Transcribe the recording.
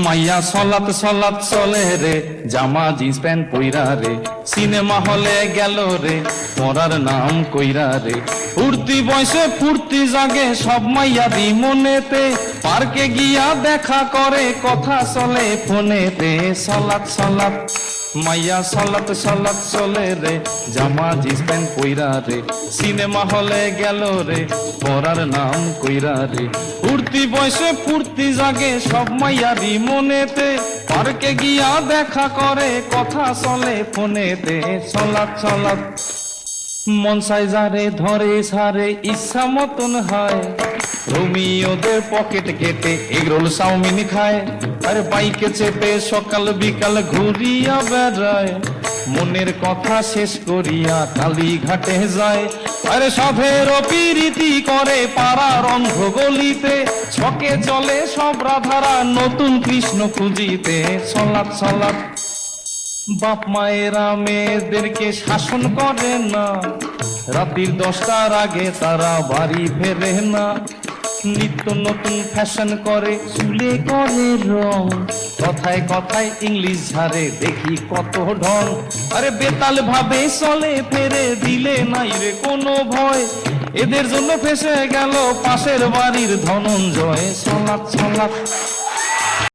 মাইয়া সলাত সলাত চলে রে, জামা জিন্স প্যান্ট পইরা রে, সিনেমা হলে গেল রে, পড়ার নাম কইরা রে। ফুর্তি বয়সে ফুর্তি জাগে সব মাইয়াদি মনেতে, পার্কে গিয়া দেখা করে কথা চলে ফোনেতে। সলাত সলাত মাইয়া সলাত সলাত চলে রে, জামা জিন্স প্যান্ট পইরা রে, সিনেমা হলে গেল রে, পড়ার নাম কইরা রে। ফুর্তি বয়সে ফুর্তি জাগে সব মাইয়ারি মনেতে, পার্কে গিয়া দেখা করে কথা চলে ফোনেতে। সলাত সলাত মন চাই যারে ধরে সারে ইচ্ছা মতন হয়, রোমিওদের পকেট কেটে এগরোল চাউমিন খায়, আর বাইকে চেপে সকাল বিকাল ঘুরিয়া বেড়ায়, মনের কথা শেষ করিয়া কালীঘাটে যায়। আরে সাধের পিরিতি করে পাড়ার অন্ধ গলিতে, ছকে চলে সব রাধারা নতুন কৃষ্ণ খুঁজিতে। সলাত সলাত বাপ মায়েরা মেয়েদেরকে শাসন করে না, রাত্রির 10টার আগে তারা বাড়ি ফেরে না, নিত্য নতুন ফ্যাশন করে চুলে করে রং, কথায় কথায় ইংলিশ ঝাড়ে দেখি কত ঢং। আরে বেতাল ভাবে চলে ফেরে দিলে নাই রে কোনো ভয়, এদের জন্য ফেসে গেল পাশের বাড়ির ধনঞ্জয়। সলাত সলাত